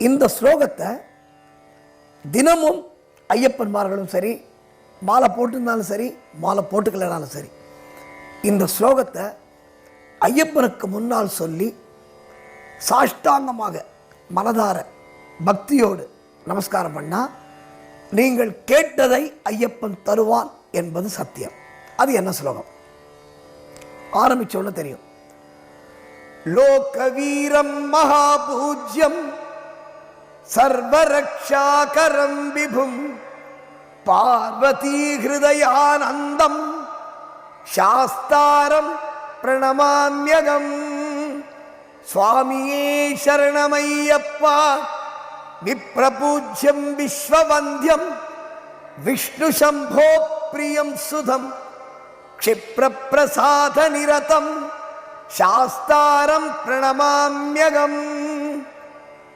இந்த ஸ்லோகத்தை தினமும் ஐயப்பன்மார்களும் சரி, மாலை போட்டிருந்தாலும் சரி, மாலை போட்டுக்கலனாலும் சரி, இந்த ஸ்லோகத்தை ஐயப்பனுக்கு முன்னால் சொல்லி சாஷ்டாங்கமாக மனதார பக்தியோடு நமஸ்காரம் பண்ணால் நீங்கள் கேட்டதை ஐயப்பன் தருவான் என்பது சத்தியம். அது என்ன ஸ்லோகம்? ஆரம்பிச்சோன்னு தெரியும். லோகவீரம் மகாபூஜ்யம் சர்வரக்ஷாகரம் விபும் பார்வதி ஹிருதயானந்தம் சாஸ்தாரம் பிரணமாம்யகம். சுவாமியே சரணமையப்பா விப்ரபூஜ்யம் விஸ்வவந்தியம் விஷ்ணு சம்போ பிரியம் சுதம் க்ஷிப்ரப்ரசாத நிரதம் சாஸ்தாரம் பிரணமாம்யகம்.